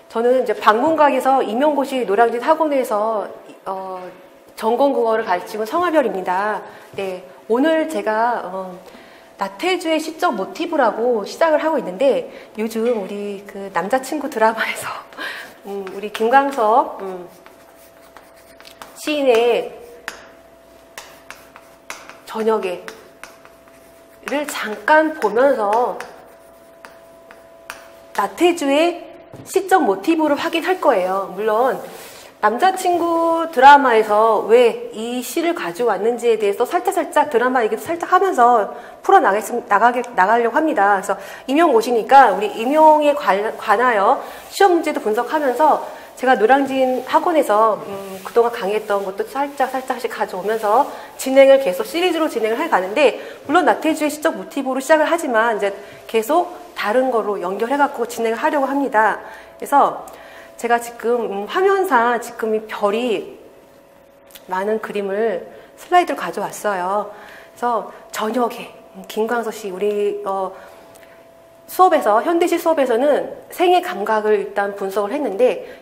저는 이제 방문각에서 임용고시 노량진 학원에서 전공 국어를 가르치고 성하별입니다. 네, 오늘 제가 나태주의 시적 모티브라고 시작을 하고 있는데 요즘 우리 그 남자친구 드라마에서 우리 김광석 시인의 저녁에를 잠깐 보면서 나태주의 시적 모티브를 확인할 거예요. 물론 남자친구 드라마에서 왜 이 시를 가져왔는지에 대해서 살짝 드라마 얘기도 살짝 하면서 나가려고 합니다. 그래서 임용고시니까 우리 임용에 관하여 시험 문제도 분석하면서 제가 노량진 학원에서 그동안 강의했던 것도 살짝씩 가져오면서 진행을 계속 시리즈로 진행을 해 가는데, 물론 나태주의 시적 모티브로 시작을 하지만 이제 계속 다른 거로 연결해갖고 진행을 하려고 합니다. 그래서 제가 지금 화면상 지금 이 별이 많은 그림을 슬라이드로 가져왔어요. 그래서 저녁에 김광석 씨 우리 수업에서 현대시 수업에서는 생애 감각을 일단 분석을 했는데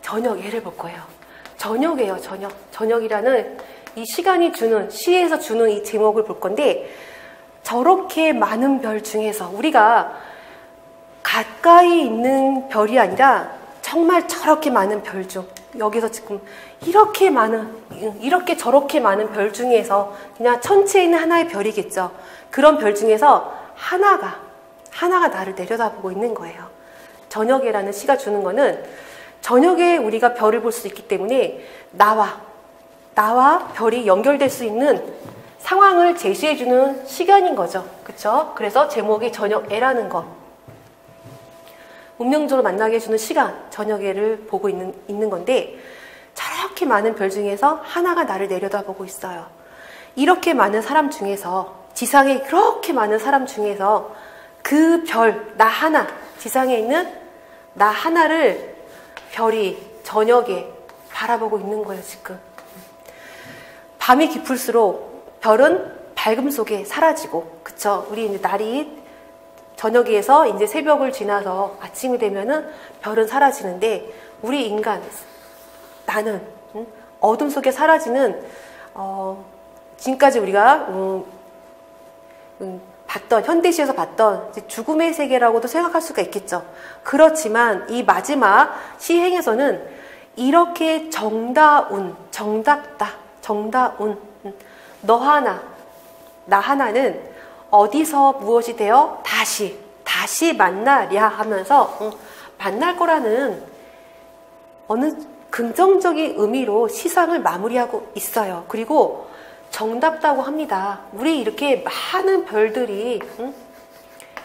저녁 예를 볼 거예요. 저녁이에요. 저녁이라는 이 시간이 주는 시에서 주는 이 제목을 볼 건데, 저렇게 많은 별 중에서 우리가 가까이 있는 별이 아니라 정말 저렇게 많은 별 중, 여기서 지금 이렇게 저렇게 많은 별 중에서 그냥 천체에 있는 하나의 별이겠죠. 그런 별 중에서 하나가 나를 내려다보고 있는 거예요. 저녁에라는 시가 주는 거는 저녁에 우리가 별을 볼 수 있기 때문에 나와 별이 연결될 수 있는 상황을 제시해주는 시간인 거죠. 그쵸? 그래서 제목이 저녁에라는 거. 운명적으로 만나게 해주는 시간, 저녁에를 보고 있는 건데, 저렇게 많은 별 중에서 하나가 나를 내려다보고 있어요. 이렇게 많은 사람 중에서, 지상에 그렇게 많은 사람 중에서 그 별, 나 하나, 지상에 있는 나 하나를 별이 저녁에 바라보고 있는 거예요, 지금. 밤이 깊을수록 별은 밝음 속에 사라지고, 그쵸? 우리 이제 날이 저녁에서 이제 새벽을 지나서 아침이 되면은 별은 사라지는데, 우리 인간, 나는 어둠 속에 사라지는 지금까지 우리가 봤던, 현대시에서 봤던 죽음의 세계라고도 생각할 수가 있겠죠. 그렇지만 이 마지막 시행에서는 이렇게 정다운, 너 하나, 나 하나는 어디서 무엇이 되어 다시 만나랴 하면서 만날 거라는 어느 긍정적인 의미로 시상을 마무리하고 있어요. 그리고 정답다고 합니다. 우리 이렇게 많은 별들이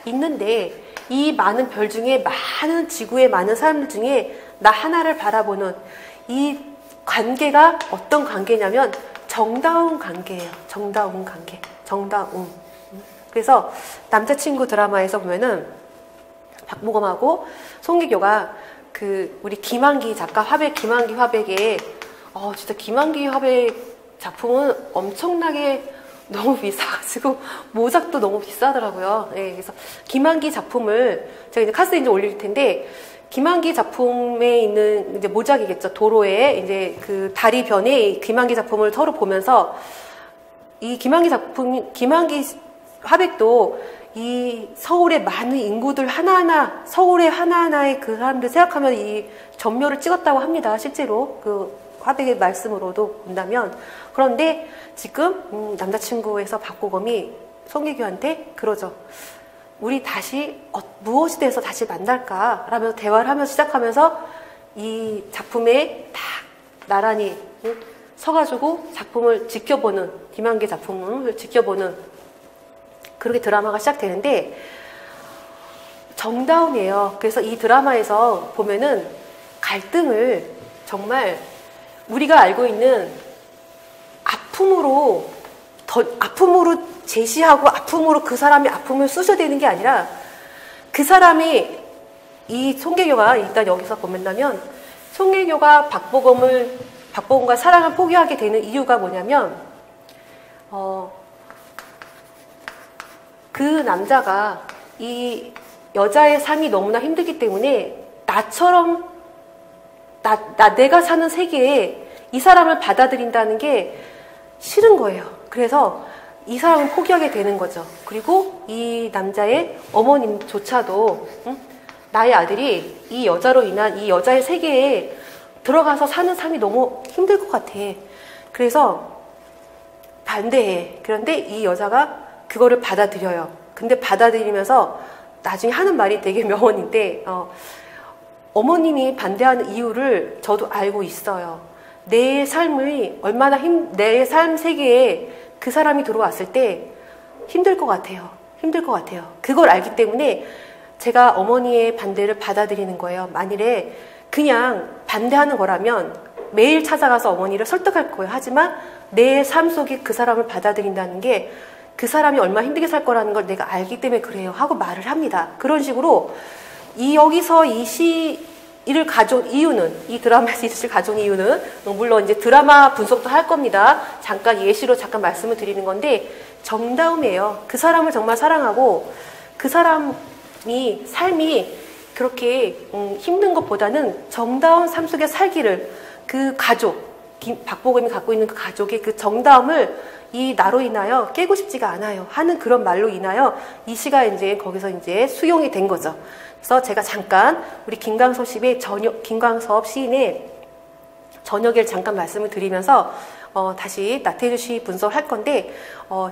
있는데 이 많은 별 중에 많은 지구의 많은 사람들 중에 나 하나를 바라보는 이 관계가 어떤 관계냐면 정다운 관계예요. 정다운 관계. 그래서 남자친구 드라마에서 보면은 박보검하고 송기교가 그 우리 김한기 작가 김한기 화백에 진짜 김한기 화백 작품은 엄청나게 너무 비싸가지고 모작도 너무 비싸더라고요. 네, 그래서 김한기 작품을 제가 이제 카스에 이제 올릴 텐데, 김한기 작품에 있는 이제 모작이겠죠. 도로에 이제 그 다리 변에 김한기 작품을 서로 보면서 이 김한기 화백도 이 서울의 많은 인구들 하나하나, 서울의 하나하나의 그 사람들 생각하면 이 전묘를 찍었다고 합니다. 실제로 그 화백의 말씀으로도 본다면. 그런데 지금 남자친구에서 박보검이 송기교한테 그러죠. 우리 다시 무엇이 돼서 다시 만날까? 라면서 대화를 하면서 시작하면서 이 작품에 딱 나란히 서가지고 작품을 지켜보는, 김한기 작품을 지켜보는 그렇게 드라마가 시작되는데 정다운이에요. 그래서 이 드라마에서 보면은 갈등을 정말 우리가 알고 있는 아픔으로 제시하고 아픔으로 그 사람이 아픔을 쑤셔대는 게 아니라, 그 사람이 이 송계교가 일단 여기서 보면다면 송계교가 박보검과 사랑을 포기하게 되는 이유가 뭐냐면 그 남자가 이 여자의 삶이 너무나 힘들기 때문에 나처럼 내가 사는 세계에 이 사람을 받아들인다는 게 싫은 거예요. 그래서 이 사람을 포기하게 되는 거죠. 그리고 이 남자의 어머님조차도 나의 아들이 이 여자로 인한 이 여자의 세계에 들어가서 사는 삶이 너무 힘들 것 같아. 그래서 반대해. 그런데 이 여자가 그거를 받아들여요. 근데 받아들이면서 나중에 하는 말이 되게 명언인데 어머님이 반대하는 이유를 저도 알고 있어요. 내 삶이 얼마나 내 삶 세계에 그 사람이 들어왔을 때 힘들 것 같아요. 힘들 것 같아요. 그걸 알기 때문에 제가 어머니의 반대를 받아들이는 거예요. 만일에 그냥 반대하는 거라면 매일 찾아가서 어머니를 설득할 거예요. 하지만 내 삶 속에 그 사람을 받아들인다는 게 그 사람이 얼마나 힘들게 살 거라는 걸 내가 알기 때문에 그래요 하고 말을 합니다. 그런 식으로 여기서 이 시를 가져온 이유는, 이 드라마에서 이 시를 가져온 이유는 물론 이제 드라마 분석도 할 겁니다. 잠깐 예시로 잠깐 말씀을 드리는 건데 정다움이에요. 그 사람을 정말 사랑하고 그 사람이 삶이 그렇게 힘든 것보다는 정다운 삶 속에 살기를 그 가족, 박보검이 갖고 있는 그 가족의 그 정다움을 이 나로 인하여 깨고 싶지가 않아요 하는 그런 말로 인하여 이 시가 이제 거기서 이제 수용이 된 거죠. 그래서 제가 잠깐 우리 김광섭 시인의 저녁을 잠깐 말씀을 드리면서 다시 나태주 시 분석을 할 건데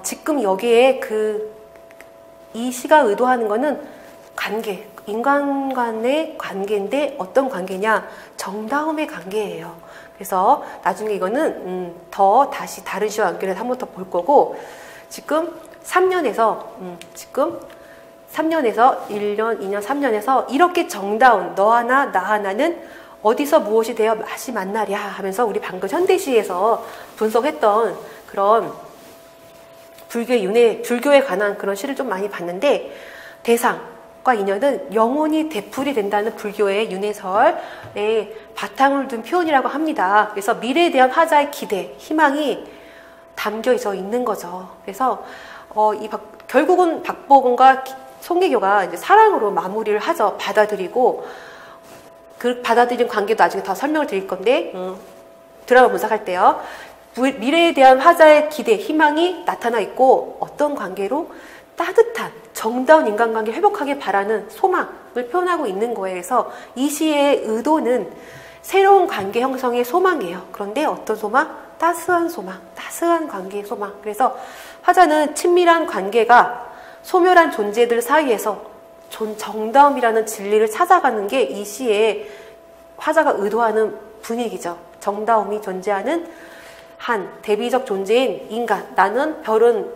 지금 여기에 이 시가 의도하는 거는 관계, 인간 간의 관계인데 어떤 관계냐? 정다움의 관계예요. 그래서 나중에 이거는 다시 다른 시와 연결해서 한 번 더 볼 거고 지금 3년에서 1년, 2년, 3년에서 이렇게 정다운 너 하나 나 하나는 어디서 무엇이 되어 맛이 만나랴 하면서 우리 방금 현대시에서 분석했던 그런 불교에 관한 그런 시를 좀 많이 봤는데 대상과 인연은 영원히 되풀이 된다는 불교의 윤회설의 바탕을 둔 표현이라고 합니다. 그래서 미래에 대한 화자의 기대, 희망이 담겨져 있는 거죠. 그래서 결국은 박보검과 송혜교가 이제 사랑으로 마무리를 하죠. 받아들이고 그 받아들인 관계도 나중에 더 설명을 드릴 건데 드라마 분석할 때요. 미래에 대한 화자의 기대, 희망이 나타나 있고 어떤 관계로 따뜻한 정다운 인간관계를 회복하길 바라는 소망을 표현하고 있는 거예요. 그래서 이 시의 의도는 새로운 관계 형성의 소망이에요. 그런데 어떤 소망? 따스한 소망, 따스한 관계의 소망. 그래서 화자는 친밀한 관계가 소멸한 존재들 사이에서 정다움이라는 진리를 찾아가는 게 이 시에 화자가 의도하는 분위기죠. 정다움이 존재하는 한 대비적 존재인 인간. 나는 별은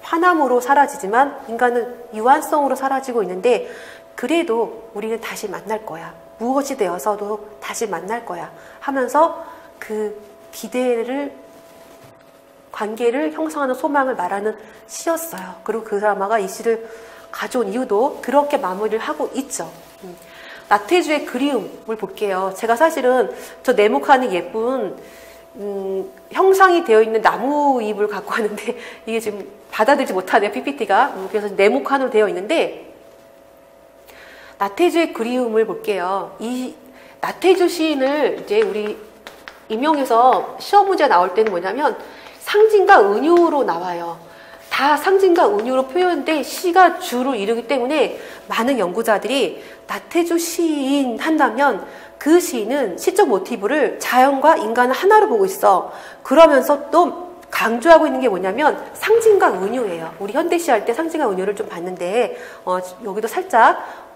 화남으로 사라지지만 인간은 유한성으로 사라지고 있는데 그래도 우리는 다시 만날 거야. 무엇이 되어서도 다시 만날 거야 하면서 그 관계를 형성하는 소망을 말하는 시였어요. 그리고 그 드라마가 이 시를 가져온 이유도 그렇게 마무리를 하고 있죠. 나태주의 그리움을 볼게요. 제가 사실은 저 네모칸의 예쁜 형상이 되어 있는 나무잎을 갖고 왔는데 이게 지금 받아들이지 못하네요. PPT가. 그래서 네모칸으로 되어 있는데 나태주의 그리움을 볼게요. 이 나태주 시인을 이제 우리 임용에서 시험 문제 나올 때는 뭐냐면 상징과 은유로 나와요. 다 상징과 은유로 표현된 시가 주로 이루기 때문에 많은 연구자들이 나태주 시인 한다면 그 시인은 시적 모티브를 자연과 인간을 하나로 보고 있어. 그러면서 또 강조하고 있는 게 뭐냐면 상징과 은유예요. 우리 현대시 할 때 상징과 은유를 좀 봤는데 여기도 살짝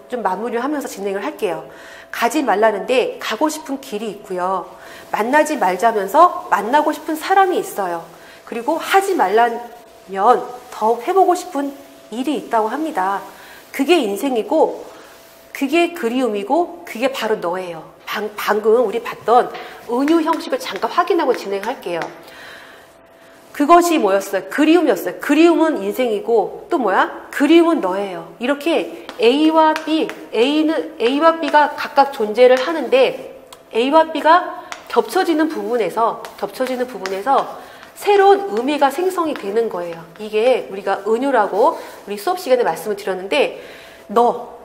좀 마무리를 하면서 진행을 할게요. 가지 말라는데 가고 싶은 길이 있고요. 만나지 말자면서 만나고 싶은 사람이 있어요. 그리고 하지 말라면 더욱 해보고 싶은 일이 있다고 합니다. 그게 인생이고 그게 그리움이고 그게 바로 너예요. 방금 우리 봤던 은유 형식을 잠깐 확인하고 진행할게요. 그것이 뭐였어요? 그리움이었어요. 그리움은 인생이고 또 뭐야? 그리움은 너예요. 이렇게 A와 B, A와 B가 각각 존재를 하는데 A와 B가 겹쳐지는 부분에서 새로운 의미가 생성이 되는 거예요. 이게 우리가 은유라고 우리 수업 시간에 말씀을 드렸는데 너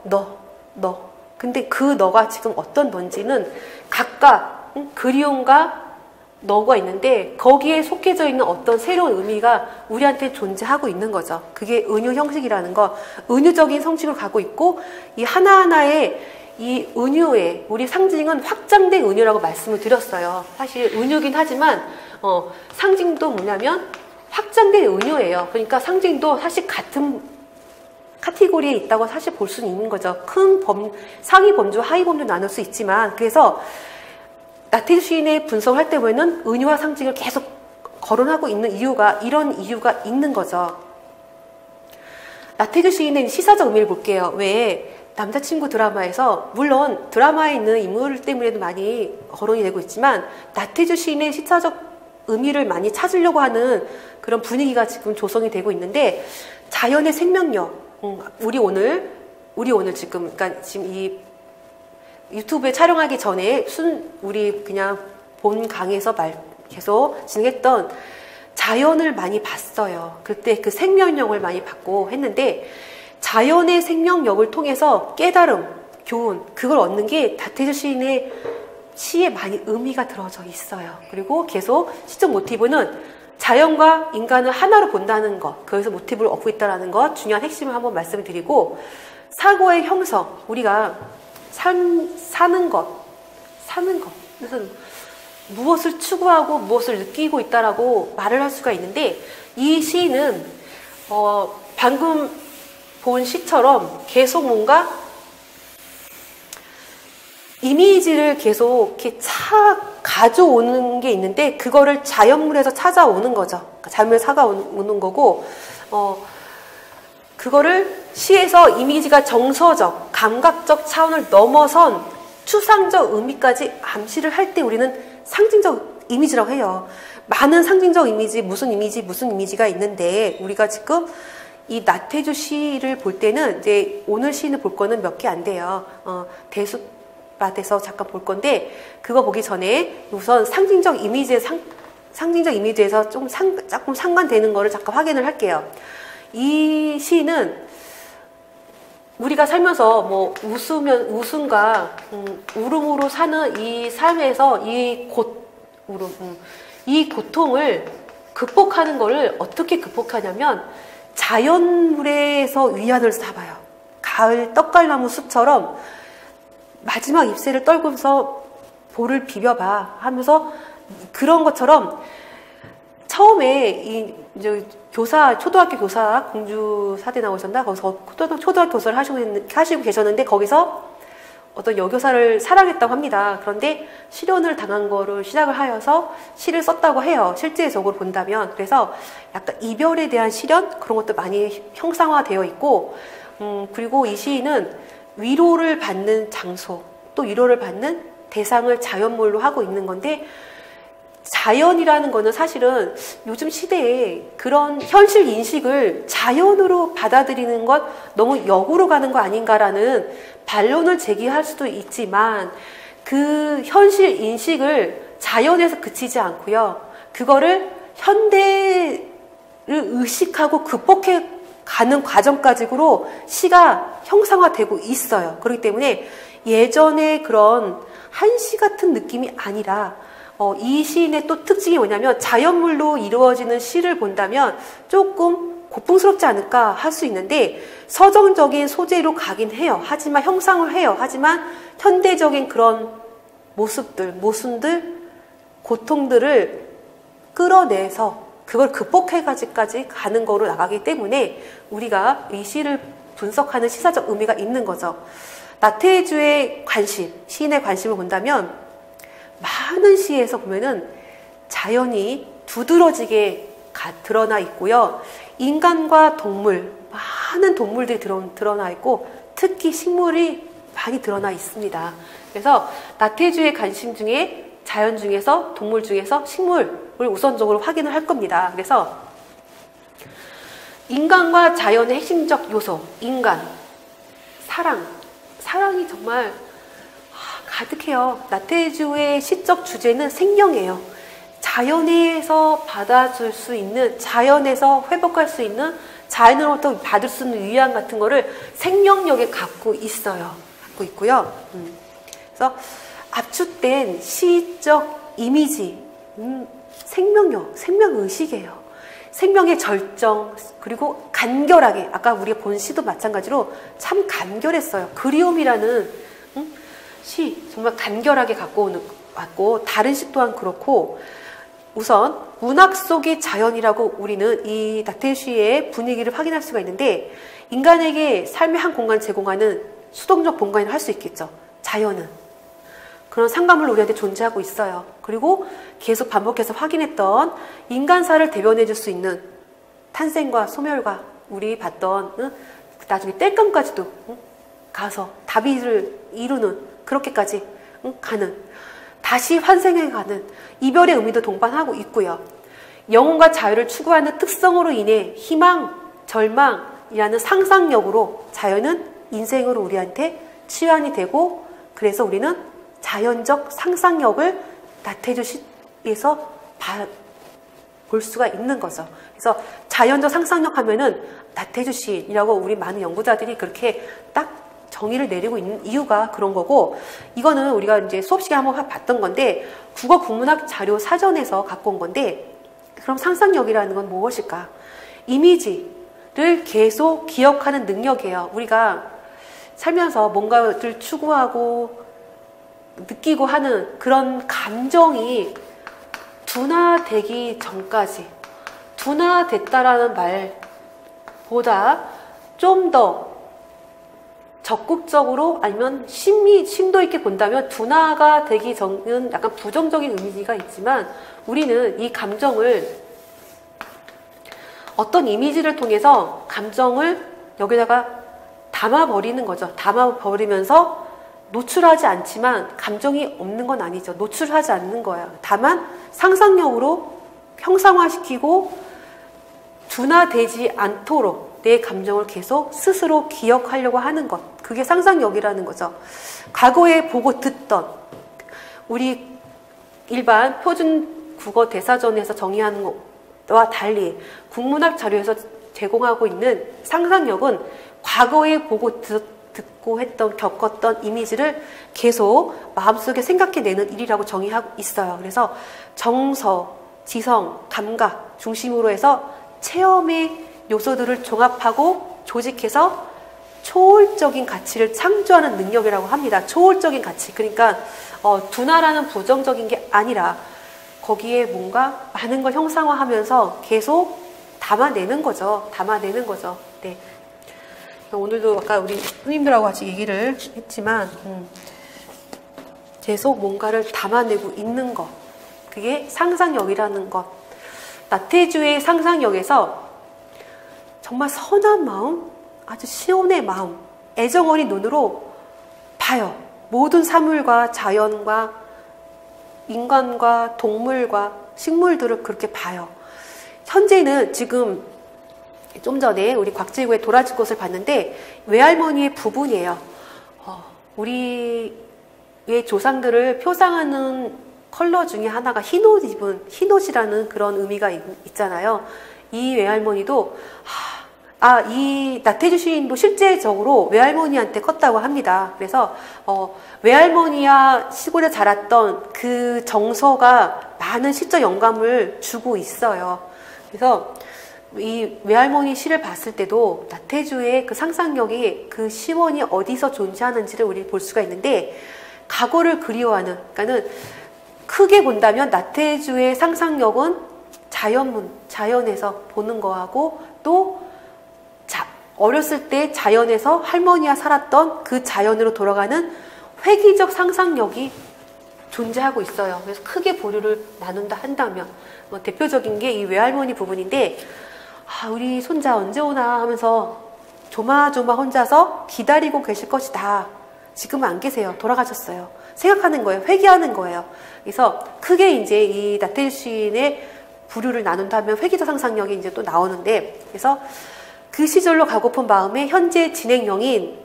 너. 근데 그 너가 지금 어떤 너인지는 각각 그리움과 너가 있는데 거기에 속해져 있는 어떤 새로운 의미가 우리한테 존재하고 있는 거죠. 그게 은유 형식이라는 거, 은유적인 성식을 갖고 있고 이 하나하나의 이 은유의 우리 상징은 확장된 은유라고 말씀을 드렸어요. 사실 은유긴 하지만 상징도 뭐냐면 확장된 은유예요. 그러니까 상징도 사실 같은 카테고리에 있다고 사실 볼 수는 있는 거죠. 상위 범주, 하위 범주 나눌 수 있지만, 그래서 나태주 시인의 분석을 할 때 보면은 은유와 상징을 계속 거론하고 있는 이유가, 이런 이유가 있는 거죠. 나태주 시인의 시사적 의미를 볼게요. 왜 남자친구 드라마에서, 물론 드라마에 있는 인물 때문에도 많이 거론이 되고 있지만, 나태주 시인의 시사적 의미를 많이 찾으려고 하는 그런 분위기가 지금 조성이 되고 있는데, 자연의 생명력, 우리 오늘 지금, 그러니까 지금 이 유튜브에 촬영하기 전에 우리 그냥 본 강에서 계속 진행했던 자연을 많이 봤어요. 그때 그 생명력을 많이 받고 했는데, 자연의 생명력을 통해서 깨달음, 교훈, 그걸 얻는 게 나태주 시인의 시에 많이 의미가 들어져 있어요. 그리고 계속 시적 모티브는 자연과 인간을 하나로 본다는 것, 거기서 모티브를 얻고 있다는 것, 중요한 핵심을 한번 말씀을 드리고, 사고의 형성, 우리가 사는 것. 그래서 무엇을 추구하고 무엇을 느끼고 있다라고 말을 할 수가 있는데, 이 시는 방금 본 시처럼 계속 뭔가 이미지를 계속 이렇게 가져오는 게 있는데, 그거를 자연물에서 찾아오는 거죠. 그러니까 자연물에서 찾아오는 거고, 그거를 시에서 이미지가 정서적, 감각적 차원을 넘어선 추상적 의미까지 암시를 할 때 우리는 상징적 이미지라고 해요. 많은 상징적 이미지, 무슨 이미지가 있는데, 우리가 지금 이 나태주 시를 볼 때는, 이제 오늘 시인을 볼 거는 몇 개 안 돼요. 대수밭에서 잠깐 볼 건데, 그거 보기 전에 우선 상징적 이미지에서 조금 상관되는 거를 잠깐 확인을 할게요. 이 시는 우리가 살면서 뭐 웃음과 울음으로 사는 이 삶에서 이 고통을 극복하는 거를 어떻게 극복하냐면, 자연물에서 위안을 삼아요. 가을 떡갈나무 숲처럼 마지막 잎새를 떨구면서 볼을 비벼봐 하면서, 그런 것처럼 처음에 이제 초등학교 교사 공주 사대 나오셨나? 거기서 초등학교 교사를 하시고 계셨는데, 거기서 어떤 여교사를 사랑했다고 합니다. 그런데 실연을 당한 거를 시작을 하여서 시를 썼다고 해요. 실제적으로 본다면. 그래서 약간 이별에 대한 시련? 그런 것도 많이 형상화되어 있고, 그리고 이 시인은 위로를 받는 장소, 또 위로를 받는 대상을 자연물로 하고 있는 건데, 자연이라는 거는 사실은 요즘 시대에 그런 현실 인식을 자연으로 받아들이는 것 너무 역으로 가는 거 아닌가라는 반론을 제기할 수도 있지만, 그 현실 인식을 자연에서 그치지 않고요, 그거를 현대를 의식하고 극복해 가는 과정까지로 시가 형상화되고 있어요. 그렇기 때문에 예전에 그런 한시 같은 느낌이 아니라, 이 시인의 또 특징이 뭐냐면, 자연물로 이루어지는 시를 본다면 조금 고풍스럽지 않을까 할 수 있는데, 서정적인 소재로 가긴 해요. 하지만 형상을 해요. 하지만 현대적인 그런 모순들, 고통들을 끌어내서 그걸 극복해가지까지 가는 거로 나가기 때문에 우리가 이 시를 분석하는 시사적 의미가 있는 거죠. 나태주의 관심, 시인의 관심을 본다면 많은 시에서 보면은 자연이 두드러지게 드러나 있고요. 인간과 동물, 많은 동물들이 드러나 있고, 특히 식물이 많이 드러나 있습니다. 그래서 나태주의 관심 중에 자연 중에서, 동물 중에서 식물을 우선적으로 확인을 할 겁니다. 그래서 인간과 자연의 핵심적 요소, 인간, 사랑이 정말 가득해요. 나태주의 시적 주제는 생명이에요. 자연에서 받아줄 수 있는, 자연에서 회복할 수 있는, 자연으로부터 받을 수 있는 위안 같은 거를 생명력에 갖고 있어요. 갖고 있고요. 그래서 압축된 시적 이미지, 생명력, 생명의식이에요. 생명의 절정, 그리고 간결하게, 아까 우리가 본 시도 마찬가지로 참 간결했어요. 그리움이라는 시 정말 간결하게 갖고 왔고, 다른 시 또한 그렇고, 우선 문학 속의 자연이라고 우리는 이 나태주의 분위기를 확인할 수가 있는데, 인간에게 삶의 한 공간을 제공하는 수동적 본관이라고 할 수 있겠죠. 자연은 그런 상관물로 우리한테 존재하고 있어요. 그리고 계속 반복해서 확인했던 인간사를 대변해 줄 수 있는 탄생과 소멸과 우리 봤던 나중에 뗄감까지도 가서 다비를 이루는, 그렇게까지 가는, 다시 환생해가는 이별의 의미도 동반하고 있고요. 영혼과 자유를 추구하는 특성으로 인해 희망, 절망이라는 상상력으로 자연은 인생으로 우리한테 치환이 되고, 그래서 우리는 자연적 상상력을 나태주 시에서 볼 수가 있는 거죠. 그래서 자연적 상상력 하면은 나태주 시이라고 우리 많은 연구자들이 그렇게 딱 정의를 내리고 있는 이유가 그런 거고, 이거는 우리가 이제 수업 시간에 한번 봤던 건데, 국어 국문학 자료 사전에서 갖고 온 건데, 그럼 상상력이라는 건 무엇일까? 이미지를 계속 기억하는 능력이에요. 우리가 살면서 뭔가를 추구하고 느끼고 하는 그런 감정이 둔화되기 전까지, 둔화됐다라는 말보다 좀 더 적극적으로, 아니면 심도 있게 본다면 둔화가 되기 전은 약간 부정적인 의미가 있지만, 우리는 이 감정을 어떤 이미지를 통해서 감정을 여기다가 담아버리는 거죠. 담아버리면서 노출하지 않지만 감정이 없는 건 아니죠. 노출하지 않는 거예요. 다만 상상력으로 형상화시키고 둔화되지 않도록 내 감정을 계속 스스로 기억하려고 하는 것. 그게 상상력이라는 거죠. 과거에 보고 듣던, 우리 일반 표준 국어 대사전에서 정의하는 것과 달리 국문학 자료에서 제공하고 있는 상상력은 과거에 보고 듣고 했던, 겪었던 이미지를 계속 마음속에 생각해내는 일이라고 정의하고 있어요. 그래서 정서, 지성, 감각 중심으로 해서 체험의 요소들을 종합하고 조직해서 초월적인 가치를 창조하는 능력이라고 합니다. 초월적인 가치. 그러니까 둔화라는 부정적인 게 아니라 거기에 뭔가 많은 걸 형상화하면서 계속 담아내는 거죠. 담아내는 거죠. 네. 오늘도 아까 우리 선생님들하고 같이 얘기를 했지만 계속 뭔가를 담아내고 있는 것, 그게 상상력이라는 것. 나태주의 상상력에서 정말 선한 마음, 아주 시온의 마음, 애정어린 눈으로 봐요. 모든 사물과 자연과 인간과 동물과 식물들을 그렇게 봐요. 현재는 지금 좀 전에 우리 곽지구의 도라지 꽃을 봤는데 외할머니의 부분이에요. 우리의 조상들을 표상하는 컬러 중에 하나가 흰옷 입은, 흰옷이라는 그런 의미가 있잖아요. 이 외할머니도 이 나태주 시인도 실제적으로 외할머니한테 컸다고 합니다. 그래서 외할머니와 시골에 자랐던 그 정서가 많은 시적 영감을 주고 있어요. 그래서 이 외할머니 시를 봤을 때도 나태주의 그 상상력이, 그 시원이 어디서 존재하는지를 우리 볼 수가 있는데, 과거를 그리워하는, 그러니까는 크게 본다면 나태주의 상상력은 자연에서 보는 거하고, 또 어렸을 때 자연에서 할머니와 살았던 그 자연으로 돌아가는 회귀적 상상력이 존재하고 있어요. 그래서 크게 보류를 나눈다 한다면 대표적인 게 이 외할머니 부분인데, 우리 손자 언제 오나 하면서 조마조마 혼자서 기다리고 계실 것이다. 지금은 안 계세요. 돌아가셨어요. 생각하는 거예요. 회귀하는 거예요. 그래서 크게 이제 이 나태주 시인의 부류를 나눈다면 회귀적 상상력이 이제 또 나오는데, 그래서 그 시절로 가고픈 마음에 현재 진행형인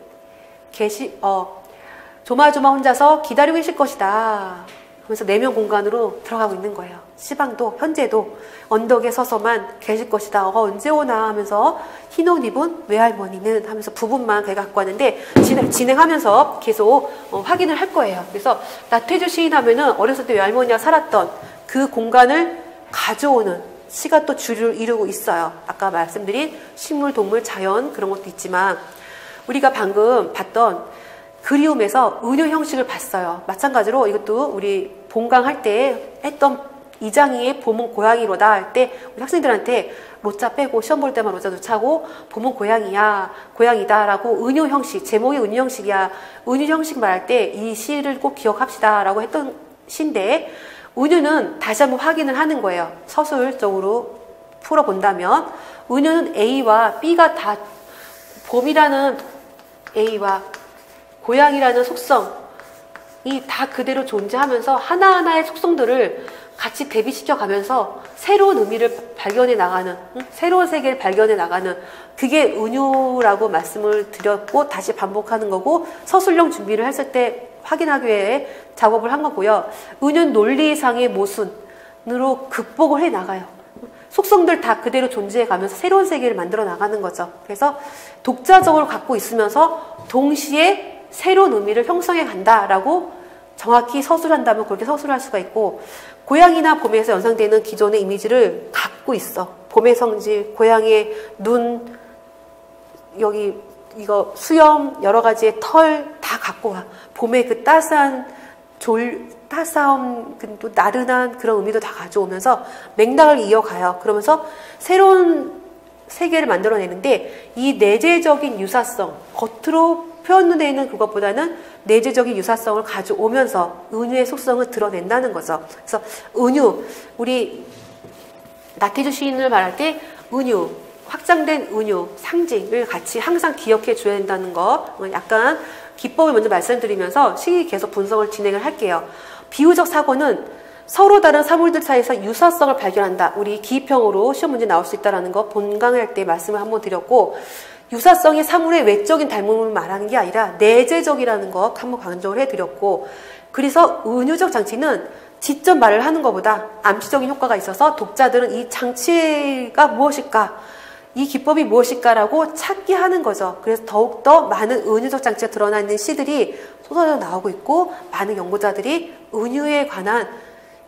조마조마 혼자서 기다리고 계실 것이다. 그래서 내면 공간으로 들어가고 있는 거예요. 시방도 현재도 언덕에 서서만 계실 것이다. 언제 오나 하면서 흰 옷 입은 외할머니는 하면서 부분만 걔가 갖고 왔는데 진행하면서 계속 확인을 할 거예요. 그래서 나태주 시인 하면은 어렸을 때 외할머니가 살았던 그 공간을 가져오는 시가 또 주를 이루고 있어요. 아까 말씀드린 식물, 동물, 자연 그런 것도 있지만 우리가 방금 봤던 그리움에서 은유 형식을 봤어요. 마찬가지로 이것도 우리 본강할 때 했던 이장희의 봄은 고양이로다 할 때 우리 학생들한테 로자 빼고 시험 볼 때만 로자도 차고 봄은 고양이야, 고양이다 라고 은유 형식, 제목이 은유 형식이야. 은유 형식 말할 때 이 시를 꼭 기억합시다 라고 했던 시인데 은유는 다시 한번 확인을 하는 거예요. 서술적으로 풀어본다면 은유는 A와 B가 다 봄이라는 A와 고양이라는 속성이 다 그대로 존재하면서 하나하나의 속성들을 같이 대비시켜 가면서 새로운 의미를 발견해 나가는, 새로운 세계를 발견해 나가는 그게 은유라고 말씀을 드렸고 다시 반복하는 거고 서술형 준비를 했을 때 확인하기 위해 작업을 한 거고요. 은유는 논리상의 모순으로 극복을 해 나가요. 속성들 다 그대로 존재해 가면서 새로운 세계를 만들어 나가는 거죠. 그래서 독자적으로 갖고 있으면서 동시에 새로운 의미를 형성해 간다라고 정확히 서술한다면 그렇게 서술할 수가 있고 고양이나 봄에서 연상되는 기존의 이미지를 갖고 있어. 봄의 성질, 고양이의 눈, 여기 이거 수염, 여러 가지의 털 다 갖고 와. 봄의 그 따스한 따스함, 또 나른한 그런 의미도 다 가져오면서 맥락을 이어가요. 그러면서 새로운 세계를 만들어내는데 이 내재적인 유사성, 겉으로 표현되는 그것보다는 내재적인 유사성을 가져오면서 은유의 속성을 드러낸다는 거죠. 그래서 은유, 우리 나태주 시인을 말할 때 은유, 확장된 은유, 상징을 같이 항상 기억해 줘야 된다는 거, 약간 기법을 먼저 말씀드리면서 시 계속 분석을 진행을 할게요. 비유적 사고는 서로 다른 사물들 사이에서 유사성을 발견한다. 우리 기입형으로 시험 문제 나올 수 있다는 거 본강할 때 말씀을 한번 드렸고 유사성이 사물의 외적인 닮음을 말하는 게 아니라 내재적이라는 거 한번 강조를 해드렸고 그래서 은유적 장치는 직접 말을 하는 것보다 암시적인 효과가 있어서 독자들은 이 장치가 무엇일까 이 기법이 무엇일까라고 찾게 하는 거죠. 그래서 더욱더 많은 은유적 장치가 드러나 있는 시들이 쏟아져 나오고 있고 많은 연구자들이 은유에 관한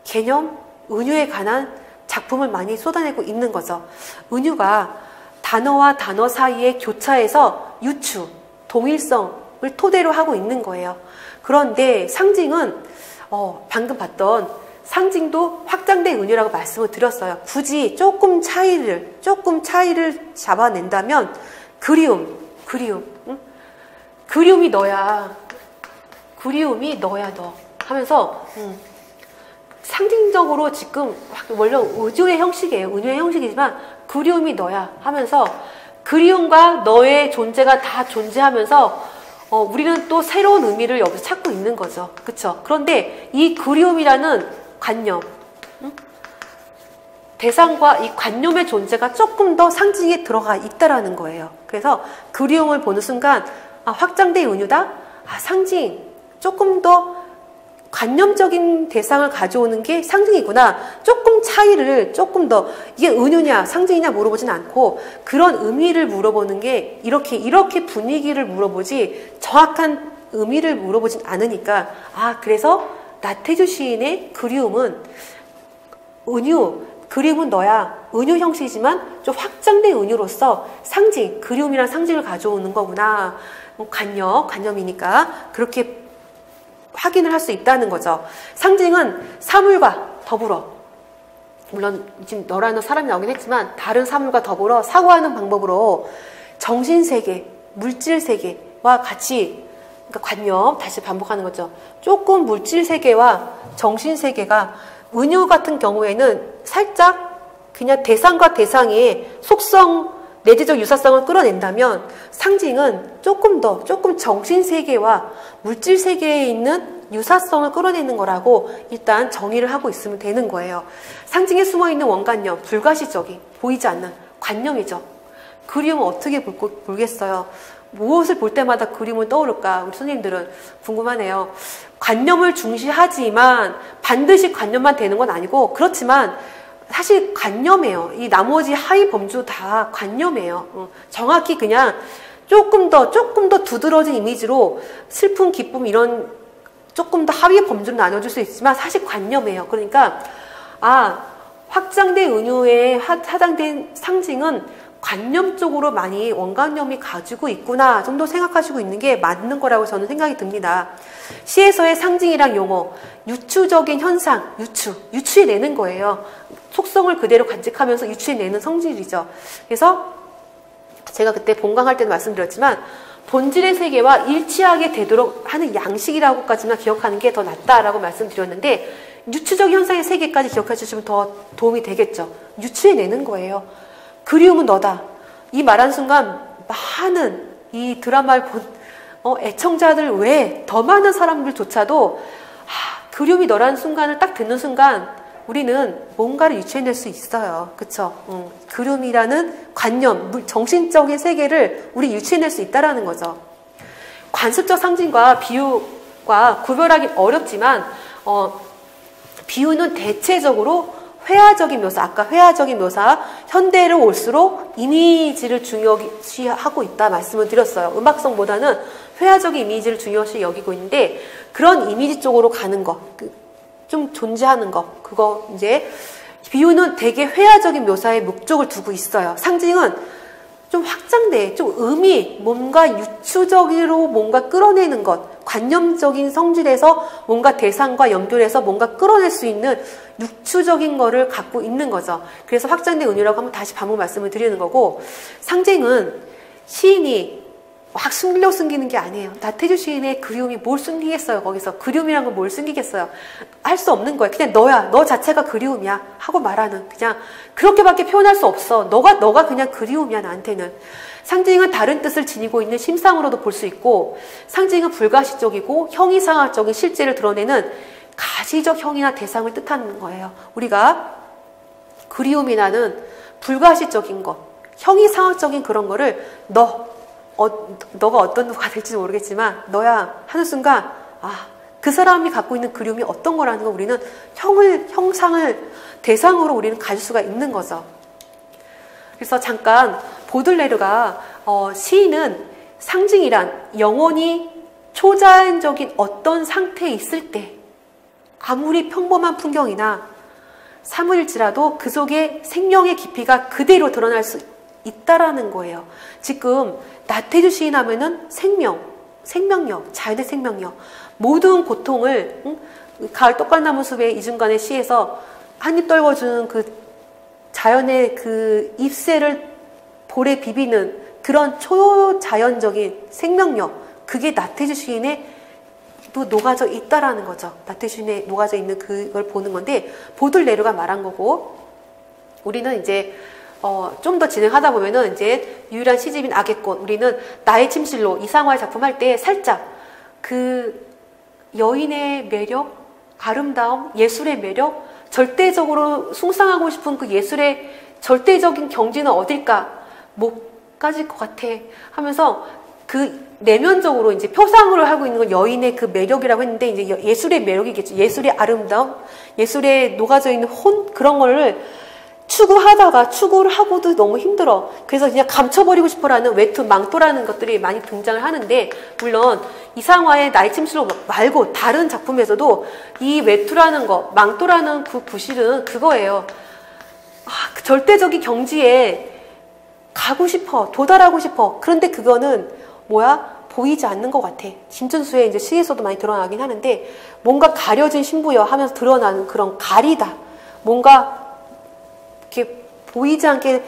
개념, 은유에 관한 작품을 많이 쏟아내고 있는 거죠. 은유가 단어와 단어 사이의 교차에서 유추, 동일성을 토대로 하고 있는 거예요. 그런데 상징은 방금 봤던 상징도 확장된 은유라고 말씀을 드렸어요. 굳이 조금 차이를 잡아낸다면 그리움, 응? 그리움이 너야 너 하면서 상징적으로 지금 원래 은유의 형식이지만 그리움이 너야 하면서 그리움과 너의 존재가 다 존재하면서 우리는 또 새로운 의미를 여기서 찾고 있는 거죠. 그쵸? 그런데 이 그리움이라는 관념, 대상과 이 관념의 존재가 조금 더 상징에 들어가 있다라는 거예요. 그래서 그리움을 보는 순간 확장된 은유다? 상징, 조금 더 관념적인 대상을 가져오는 게 상징이구나. 조금 차이를 조금 더 이게 은유냐 상징이냐 물어보진 않고 그런 의미를 물어보는 게 이렇게 분위기를 물어보지 정확한 의미를 물어보진 않으니까 그래서 나태주 시인의 그리움은 그리움은 너야 은유 형식이지만 좀 확장된 은유로서 상징, 그리움이란 상징을 가져오는 거구나. 관념이니까 그렇게 확인을 할 수 있다는 거죠. 상징은 사물과 더불어 물론 지금 너라는 사람이 나오긴 했지만 다른 사물과 더불어 사고하는 방법으로 정신세계, 물질세계와 같이 그러니까 관념 다시 반복하는 거죠. 조금 물질세계와 정신세계가 은유 같은 경우에는 살짝 그냥 대상과 대상의 속성, 내재적 유사성을 끌어낸다면 상징은 조금 정신세계와 물질세계에 있는 유사성을 끌어내는 거라고 일단 정의를 하고 있으면 되는 거예요. 상징에 숨어있는 원관념, 불가시적인, 보이지 않는 관념이죠. 그리움은 어떻게 보겠어요. 무엇을 볼 때마다 그림을 떠오를까? 우리 선생님들은 궁금하네요. 관념을 중시하지만 반드시 관념만 되는 건 아니고, 그렇지만 사실 관념이에요. 이 나머지 하위 범주 다 관념이에요. 정확히 그냥 조금 더 두드러진 이미지로 슬픔, 기쁨 이런 조금 더 하위 범주로 나눠줄 수 있지만 사실 관념이에요. 그러니까 확장된 은유의 하장된 상징은 관념적으로 많이 원관념이 가지고 있구나 정도 생각하시고 있는 게 맞는 거라고 저는 생각이 듭니다. 시에서의 상징이랑 용어, 유추적인 현상, 유추해내는 거예요. 속성을 그대로 간직하면서 유추해내는 성질이죠. 그래서 제가 그때 본강할 때도 말씀드렸지만 본질의 세계와 일치하게 되도록 하는 양식이라고까지만 기억하는 게 더 낫다라고 말씀드렸는데, 유추적 현상의 세계까지 기억해 주시면 더 도움이 되겠죠. 유추해내는 거예요. 그리움은 너다. 이 말한 순간 많은 이 드라마를 본 애청자들 외에 더 많은 사람들조차도 그리움이 너라는 순간을 딱 듣는 순간 우리는 뭔가를 유추해낼 수 있어요. 그쵸? 그림이라는 관념, 정신적인 세계를 우리 유추해낼 수 있다는 거죠. 관습적 상징과 비유과 구별하기 어렵지만 비유는 대체적으로 회화적인 묘사, 아까 회화적인 묘사, 현대로 올수록 이미지를 중요시하고 있다 말씀을 드렸어요. 음악성보다는 회화적인 이미지를 중요시 여기고 있는데, 그런 이미지 쪽으로 가는 거, 좀 존재하는 거, 그거 이제 비유는 되게 회화적인 묘사에 목적을 두고 있어요. 상징은 좀 확장돼, 좀 의미, 뭔가 유추적으로 뭔가 끌어내는 것, 관념적인 성질에서 뭔가 대상과 연결해서 뭔가 끌어낼 수 있는 육추적인 거를 갖고 있는 거죠. 그래서 확장된 은유라고 한번 다시 반복 말씀을 드리는 거고, 상징은 시인이 막 숨기는 게 아니에요. 나태주 시인의 그리움이 뭘 숨기겠어요. 거기서 그리움이란 건 뭘 숨기겠어요. 할 수 없는 거예요. 그냥 너야, 너 자체가 그리움이야 하고 말하는, 그냥 그렇게밖에 표현할 수 없어. 너가 그냥 그리움이야 나한테는. 상징은 다른 뜻을 지니고 있는 심상으로도 볼 수 있고, 상징은 불가시적이고 형이상학적인 실제를 드러내는 가시적 형이나 대상을 뜻하는 거예요. 우리가 그리움이라는 불가시적인 것, 형이상학적인 그런 거를 너가 어떤 누가 될지는 모르겠지만 너야 하는 순간 그 사람이 갖고 있는 그리움이 어떤 거라는 걸 우리는 형상을 대상으로 우리는 가질 수가 있는 거죠. 그래서 잠깐 보들레르가 시인은 상징이란 영혼이 초자연적인 어떤 상태에 있을 때 아무리 평범한 풍경이나 사물일지라도 그 속에 생명의 깊이가 그대로 드러날 수 있다라는 거예요. 지금 나태주 시인 하면은 생명력, 자연의 생명력, 모든 고통을 가을 떡갈나무 숲의 이중간의 시에서 한입 떨궈주는 그 자연의 그 잎새를 볼에 비비는 그런 초자연적인 생명력, 그게 나태주 시인의 또 녹아져 있다라는 거죠. 나태주 시인에 녹아져 있는 그걸 보는 건데, 보들레르가 말한 거고, 우리는 이제 좀 더 진행하다 보면은 이제 유일한 시집인 악의 꽃, 우리는 나의 침실로 이상화의 작품 할 때 살짝 그 여인의 매력, 아름다움, 예술의 매력, 절대적으로 숭상하고 싶은 그 예술의 절대적인 경지는 어딜까? 못 가질 것 같아 하면서 그 내면적으로 이제 표상으로 하고 있는 건 여인의 그 매력이라고 했는데, 이제 예술의 매력이겠죠. 예술의 아름다움, 예술에 녹아져 있는 혼, 그런 거를 추구를 하고도 너무 힘들어. 그래서 그냥 감춰버리고 싶어라는 외투, 망토라는 것들이 많이 등장을 하는데, 물론 이상화의 나의 침실로 말고 다른 작품에서도 이 외투라는 거, 망토라는 그 부실은 그거예요. 그 절대적인 경지에 가고 싶어, 도달하고 싶어. 그런데 그거는 보이지 않는 것 같아. 김춘수의 이제 시에서도 많이 드러나긴 하는데, 뭔가 가려진 신부여 하면서 드러나는 그런 가리다. 뭔가 이렇게 보이지 않게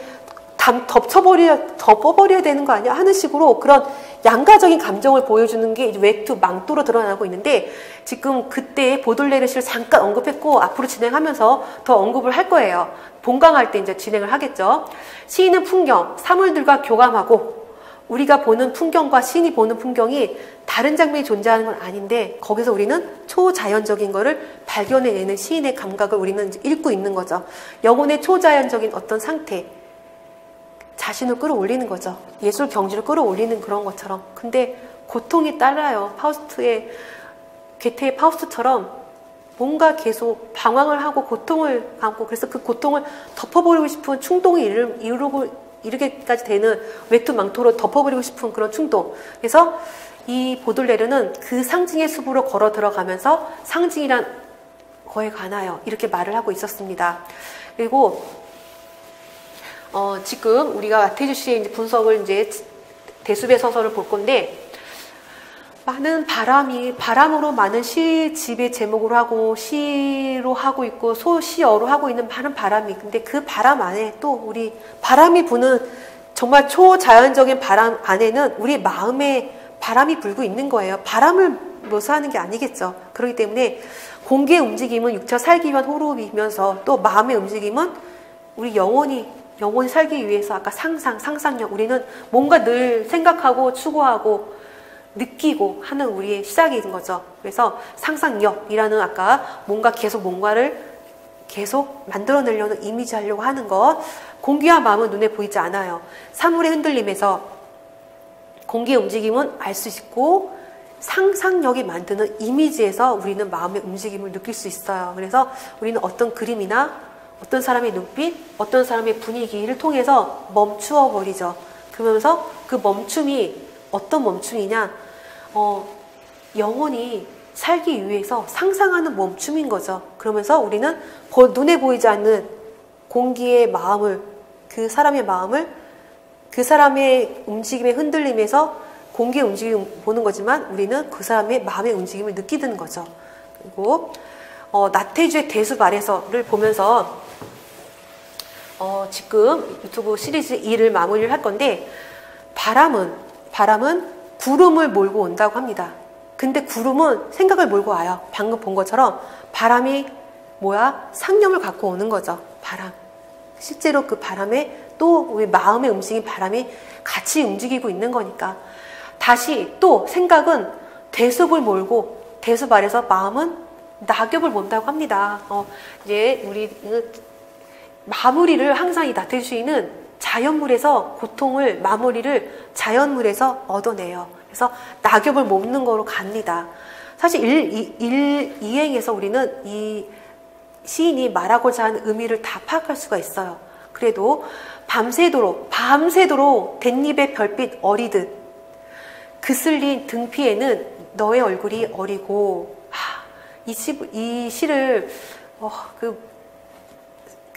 덮어버려야 되는 거 아니야? 하는 식으로 그런 양가적인 감정을 보여주는 게 외투, 망토로 드러나고 있는데, 지금 그때 보들레르 시를 잠깐 언급했고 앞으로 진행하면서 더 언급을 할 거예요. 본강할 때 이제 진행을 하겠죠. 시인은 풍경, 사물들과 교감하고, 우리가 보는 풍경과 시인이 보는 풍경이 다른 장면이 존재하는 건 아닌데, 거기서 우리는 초자연적인 거를 발견해내는 시인의 감각을 우리는 읽고 있는 거죠. 영혼의 초자연적인 어떤 상태, 자신을 끌어올리는 거죠. 예술 경지를 끌어올리는 그런 것처럼. 근데 고통이 따라요. 괴테의 파우스트처럼 뭔가 계속 방황을 하고 고통을 안고, 그래서 그 고통을 덮어버리고 싶은 충동이 이르게까지 되는 외투망토로 덮어버리고 싶은 그런 충동. 그래서 이 보들레르는 그 상징의 숲으로 걸어 들어가면서 상징이란 거에 관하여 이렇게 말을 하고 있었습니다. 그리고 지금 우리가 마태주 씨의 이제 분석을 이제 대숲의 서서를 볼 건데, 많은 바람으로 많은 시집의 제목으로 하고 시로 하고 있고 시어로 하고 있는 많은 바람이, 근데 그 바람 안에 또 우리 바람이 부는 정말 초자연적인 바람 안에는 우리 마음에 바람이 불고 있는 거예요. 바람을 묘사하는 게 아니겠죠. 그렇기 때문에 공기의 움직임은 육체가 살기 위한 호흡이면서, 또 마음의 움직임은 우리 영혼이 살기 위해서, 아까 상상력, 우리는 뭔가 늘 생각하고 추구하고 느끼고 하는 우리의 시작인 거죠. 그래서 상상력이라는, 아까 뭔가를 계속 만들어내려는, 이미지하려고 하는 것. 공기와 마음은 눈에 보이지 않아요. 사물의 흔들림에서 공기의 움직임은 알 수 있고, 상상력이 만드는 이미지에서 우리는 마음의 움직임을 느낄 수 있어요. 그래서 우리는 어떤 그림이나 어떤 사람의 눈빛, 어떤 사람의 분위기를 통해서 멈추어 버리죠. 그러면서 그 멈춤이 어떤 멈춤이냐, 영혼이 살기 위해서 상상하는 멈춤인 거죠. 그러면서 우리는 눈에 보이지 않는 공기의 마음을, 그 사람의 마음을, 그 사람의 움직임의 흔들림에서 공기의 움직임을 보는 거지만, 우리는 그 사람의 마음의 움직임을 느끼는 거죠. 그리고 나태주의 대숲 아래서를 보면서 지금 유튜브 시리즈 2를 마무리를 할 건데, 바람은 구름을 몰고 온다고 합니다. 근데 구름은 생각을 몰고 와요. 방금 본 것처럼 바람이 상념을 갖고 오는 거죠. 바람. 실제로 그 바람에 또 우리 마음의 움직임, 바람이 같이 움직이고 있는 거니까. 다시 또 생각은 대숲을 몰고, 대숲 아래서 마음은 낙엽을 본다고 합니다. 이제 우리 마무리를 항상 이 나태주 시인은 자연물에서 고통을, 마무리를 자연물에서 얻어내요. 그래서 낙엽을 먹는 거로 갑니다. 사실 이행에서 우리는 이 시인이 말하고자 하는 의미를 다 파악할 수가 있어요. 그래도 밤새도록 댄잎의 별빛 어리듯 그슬린 등피에는 너의 얼굴이 어리고, 이 시를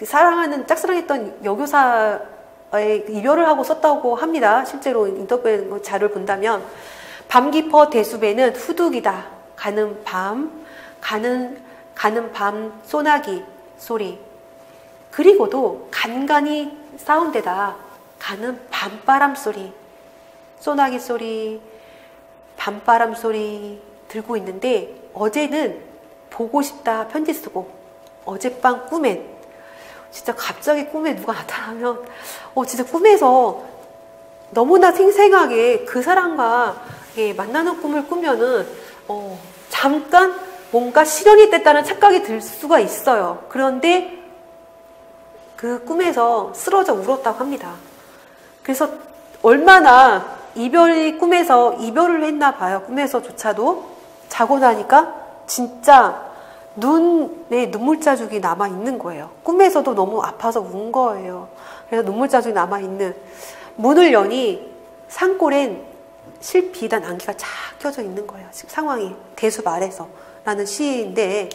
사랑하는, 짝사랑했던 여교사의 이별을 하고 썼다고 합니다. 실제로 인터뷰 자료를 본다면, 밤 깊어 대숲에는 후둑이다. 가는 밤 소나기 소리. 그리고도 간간히 사운드다. 가는 밤바람 소리. 소나기 소리, 밤바람 소리 들고 있는데, 어제는 보고 싶다 편지 쓰고, 어젯밤 꿈엔, 진짜 갑자기 꿈에 누가 나타나면 진짜 꿈에서 너무나 생생하게 그 사람과 만나는 꿈을 꾸면은 잠깐 뭔가 실현이 됐다는 착각이 들 수가 있어요. 그런데 그 꿈에서 쓰러져 울었다고 합니다. 그래서 얼마나 꿈에서 이별을 했나 봐요. 꿈에서조차도. 자고 나니까 진짜 눈에 눈물 자국이 남아 있는 거예요. 꿈에서도 너무 아파서 운 거예요. 그래서 눈물 자국이 남아 있는, 문을 여니 산골엔 실비단 안개가 쫙 껴져 있는 거예요. 지금 상황이 대숲 아래서 라는 시인데,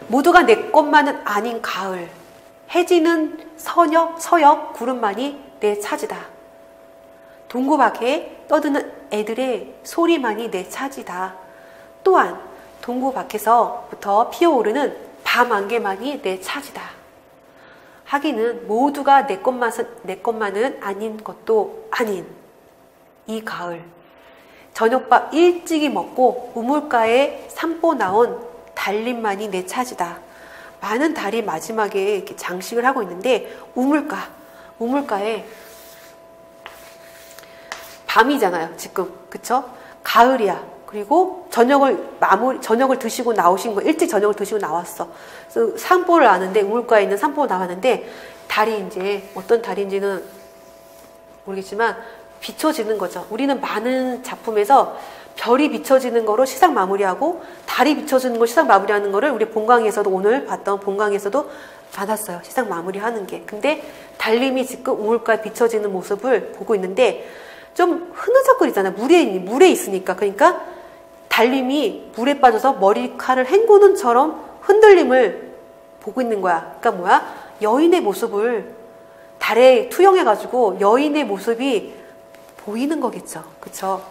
모두가 내 것만은 아닌 가을, 해지는 서역 구름만이 내 차지다. 동구 밖에 떠드는 애들의 소리만이 내 차지다. 또한 동구 밖에서부터 피어오르는 밤 안개만이 내 차지다. 하기는 모두가 내 것만은 아닌 것도 아닌 이 가을, 저녁밥 일찍이 먹고 우물가에 산보 나온 달림만이 내 차지다. 많은 달이 마지막에 이렇게 장식을 하고 있는데, 우물가에 밤이잖아요, 지금. 그쵸? 가을이야. 그리고 저녁을 드시고 나오신 거, 일찍 저녁을 드시고 나왔어. 그래서 산보를 아는데, 우물가에 있는 산보를 나왔는데, 달이 이제, 어떤 달인지는 모르겠지만, 비춰지는 거죠. 우리는 많은 작품에서 별이 비춰지는 거로 시상 마무리하고, 달이 비춰지는 걸 시상 마무리하는 거를 우리 본강에서도, 오늘 봤던 본강에서도 받았어요. 시상 마무리하는 게. 근데 달님이 지금 우물가에 비춰지는 모습을 보고 있는데, 좀 흐느적거리잖아요. 물에 있으니까. 그러니까 달님이 물에 빠져서 머리카락을 헹구는 처럼 흔들림을 보고 있는 거야. 그러니까 뭐야? 여인의 모습을 달에 투영해가지고 여인의 모습이 보이는 거겠죠. 그쵸?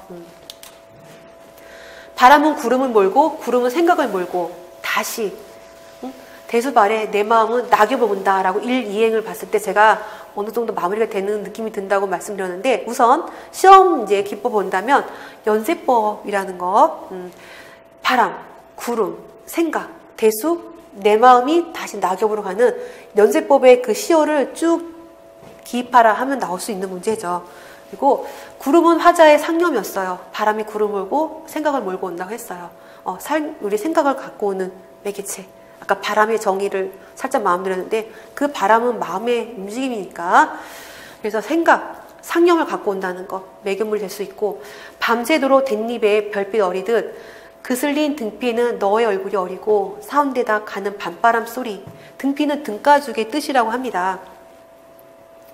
바람은 구름을 몰고 구름은 생각을 몰고 다시 대숲 아래 내 마음은 낙엽을 본다 라고 1, 2행을 봤을 때 제가 어느 정도 마무리가 되는 느낌이 든다고 말씀드렸는데, 우선 시험 이제 기법 본다면 연세법이라는 거, 바람, 구름, 생각, 대숲, 내 마음이 다시 낙엽으로 가는 연세법의 그 시어를 쭉 기입하라 하면 나올 수 있는 문제죠. 그리고 구름은 화자의 상념이었어요. 바람이 구름 몰고 생각을 몰고 온다고 했어요. 우리 생각을 갖고 오는 매개체. 아까 바람의 정의를 살짝 말씀드렸는데, 그 바람은 마음의 움직임이니까, 그래서 생각, 상념을 갖고 온다는 거, 매개물 될 수 있고, 밤새도록 댄잎에 별빛 어리듯 그슬린 등피에는 너의 얼굴이 어리고 사운데다 가는 밤바람 소리. 등피는 등가죽의 뜻이라고 합니다.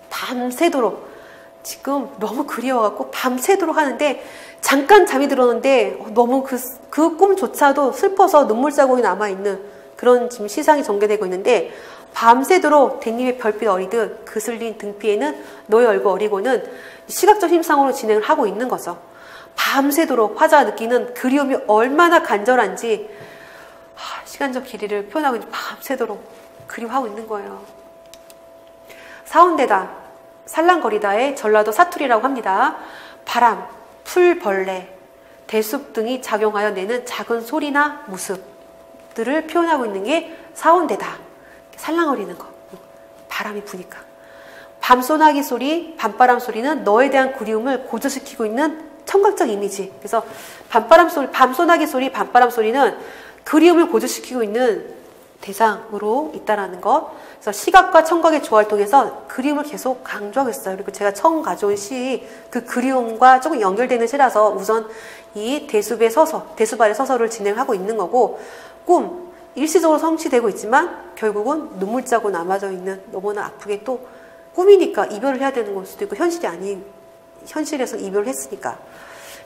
밤새도록, 지금 너무 그리워갖고 밤새도록 하는데, 잠깐 잠이 들었는데 너무 그 꿈조차도 슬퍼서 눈물 자국이 남아있는 그런 지금 시상이 전개되고 있는데, 밤새도록 댄잎의 별빛 어리듯 그슬린 등피에는 너의 얼굴 어리고는 시각적 힘상으로 진행을 하고 있는 거죠. 밤새도록 화자가 느끼는 그리움이 얼마나 간절한지 시간적 길이를 표현하고 있는, 밤새도록 그리워하고 있는 거예요. 사운데다, 살랑거리다의 전라도 사투리라고 합니다. 바람, 풀, 벌레, 대숲 등이 작용하여 내는 작은 소리나 모습들을 표현하고 있는 게 사운데다. 살랑거리는 거. 바람이 부니까. 밤소나기 소리, 밤바람 소리는 너에 대한 그리움을 고조시키고 있는 청각적 이미지. 그래서 밤소나기 소리, 밤바람 소리는 그리움을 고조시키고 있는 대상으로 있다라는 것. 그래서 시각과 청각의 조화를 통해서 그리움을 계속 강조하고 있어요. 그리고 제가 처음 가져온 시, 그 그리움과 조금 연결되는 시라서 우선 이 대숲 아래 서서를 진행하고 있는 거고, 꿈, 일시적으로 성취되고 있지만 결국은 눈물자고 남아져 있는, 너무나 아프게 또 꿈이니까 이별을 해야 되는 걸 수도 있고, 현실이 아닌, 현실에서 이별을 했으니까.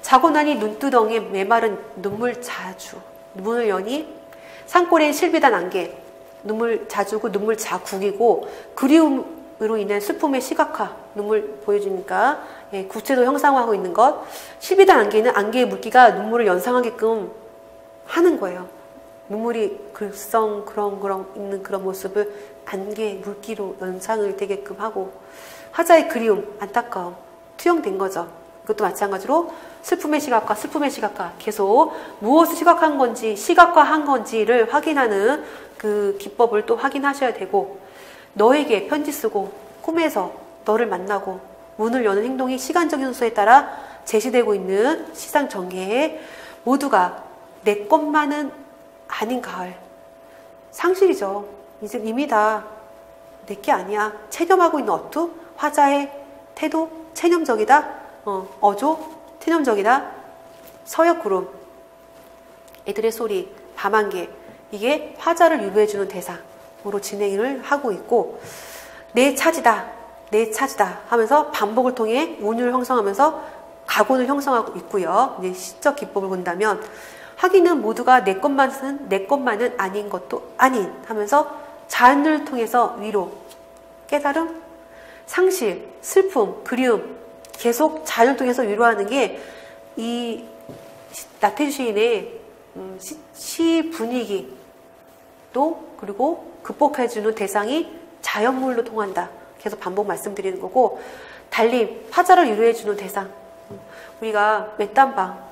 자고 나니 눈두덩이에 메마른 눈물 자주, 문을 여니 산골엔 실비단 안개, 눈물 자주고 눈물 자국이고, 그리움으로 인한 슬픔의 시각화, 눈물 보여주니까 구체도 형상화하고 있는 것. 실비단 안개는 안개의 물기가 눈물을 연상하게끔 하는 거예요. 눈물이 글썽 그렁그렁 있는 그런 모습을 안개 물기로 연상을 되게끔 하고, 화자의 그리움, 안타까움 투영된 거죠. 이것도 마찬가지로 슬픔의 시각화 계속 무엇을 시각화한 건지를 확인하는 그 기법을 또 확인하셔야 되고, 너에게 편지 쓰고 꿈에서 너를 만나고 문을 여는 행동이 시간적인 순서에 따라 제시되고 있는 시상 전개에 모두가 내 것만은 아닌 가을. 상실이죠. 이제 이미 다 내게 아니야. 체념하고 있는 어투, 화자의 태도, 체념적이다. 어조, 체념적이다. 서역구름, 애들의 소리, 밤안개. 이게 화자를 유도해주는 대상으로 진행을 하고 있고, 내 차지다 하면서 반복을 통해 운율을 형성하면서 가군을 형성하고 있고요. 이제 시적 기법을 본다면, 하기는 모두가 내 것만은 아닌 것도 아닌 하면서 자연을 통해서 위로, 깨달음, 상실, 슬픔, 그리움, 계속 자연을 통해서 위로하는 게 이 나태주 시인의 시 분위기, 또 그리고 극복해주는 대상이 자연물로 통한다. 계속 반복 말씀드리는 거고, 달림, 화자를 위로해주는 대상. 우리가 맷단방,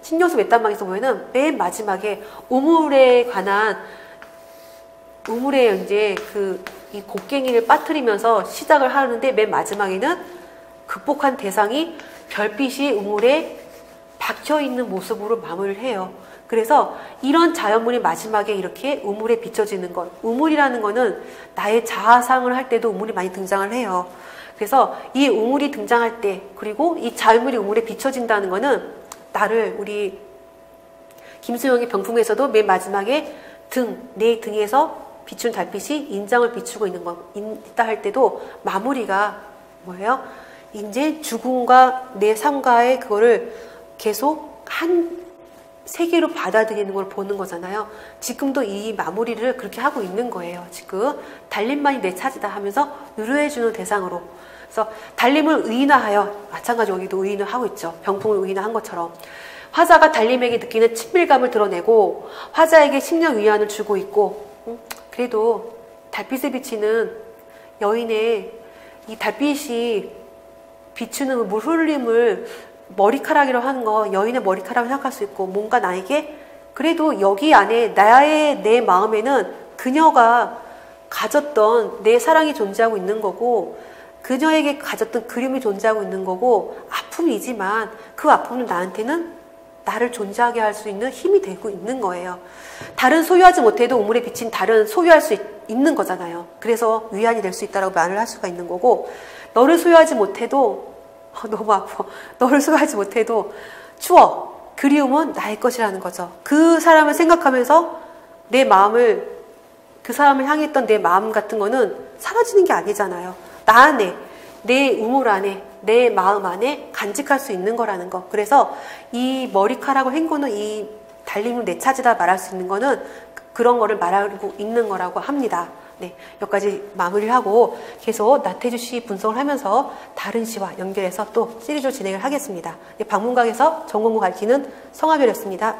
신요수 맷단방에서 보면은 맨 마지막에 우물에 이제 이 곡괭이를 빠뜨리면서 시작을 하는데, 맨 마지막에는 극복한 대상이 별빛이 우물에 박혀있는 모습으로 마무리를 해요. 그래서 이런 자연물이 마지막에 이렇게 우물에 비춰지는 것, 우물이라는 거는 나의 자아상을 할 때도 우물이 많이 등장을 해요. 그래서 이 우물이 등장할 때, 그리고 이 자연물이 우물에 비춰진다는 거는 나를, 우리 김수영의 병풍에서도 맨 마지막에 내 등에서 비춘 달빛이 인장을 비추고 있다 할 때도 마무리가 뭐예요? 이제 죽음과 내 삶과의 그거를 계속 한 세계로 받아들이는 걸 보는 거잖아요. 지금도 이 마무리를 그렇게 하고 있는 거예요. 지금 달림만이 내 차지다 하면서 위로해주는 대상으로. 그래서 달림을 의인화하여, 마찬가지로 여기도 의인을 하고 있죠. 병풍을 의인화한 것처럼. 화자가 달림에게 느끼는 친밀감을 드러내고 화자에게 심령 위안을 주고 있고, 그래도 달빛에 비치는 여인의 이 달빛이 비추는 물 흘림을 머리카락이라고 하는 거, 여인의 머리카락을 생각할 수 있고, 뭔가 나에게 그래도 여기 안에 내 마음에는 그녀가 가졌던 내 사랑이 존재하고 있는 거고, 그녀에게 가졌던 그림이 존재하고 있는 거고, 아픔이지만 그 아픔은 나한테는 나를 존재하게 할 수 있는 힘이 되고 있는 거예요. 달은 소유하지 못해도 우물에 비친 달은 소유할 수 있는 거잖아요. 그래서 위안이 될 수 있다고 말을 할 수가 있는 거고, 너를 소유하지 못해도 너무 아파. 너를 소유하지 못해도 추워. 그리움은 나의 것이라는 거죠. 그 사람을 생각하면서 내 마음을, 그 사람을 향했던 내 마음 같은 거는 사라지는 게 아니잖아요. 나 안에, 내 우물 안에, 내 마음 안에 간직할 수 있는 거라는 거. 그래서 이 머리카락을 헹구는 이 달림을 내 차지다 말할 수 있는 거는 그런 거를 말하고 있는 거라고 합니다. 네, 여기까지 마무리를 하고 계속 나태주 시 분석을 하면서 다른 시와 연결해서 또 시리즈로 진행을 하겠습니다. 네, 방문각에서 전공부 가르치는 성하별이었습니다.